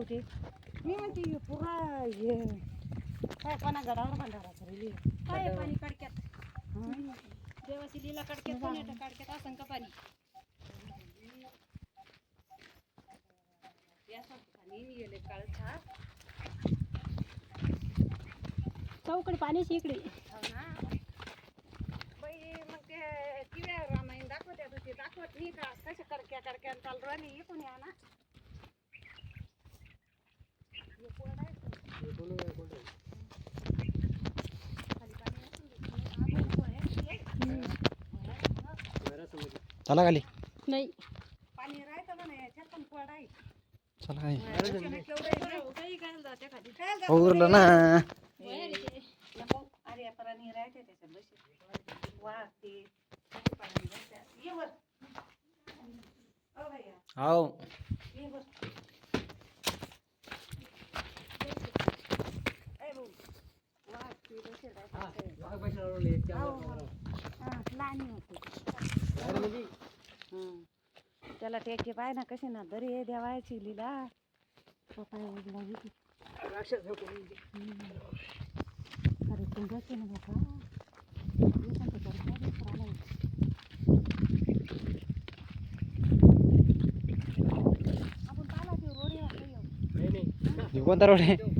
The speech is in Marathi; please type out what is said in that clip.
होते मी म्हणते हे पुरा हे काय कोणा गडावर भंडारा करेल काय पाणी कडक्यात देवाची लीला कडक्यात कोण येतं कडक्यात असं का पाणी गेले काळ चौकडे पाण्याची इकडे बाई मग ते किव्या रामायण दाखवत ते दाखवत नाही का कशा कडक्या कडक्या चालू राहिली हे कोणी आणा चला खाली नाही पाणी राहतं म्हणा याच्यात पण पड आहे चला खाली काही उरलं ना अरे पराणी राहते त्याच्यात बशी वाहते ये वर ओ भैया हो ये वर ए भाऊ वाहते बशी लहान होते त्याला टेके पाय ना कशी ना दरी आहे देवायची लीला अरे तुझ्याच ना बाबा आपण पाला रोड कोणता रोड आहे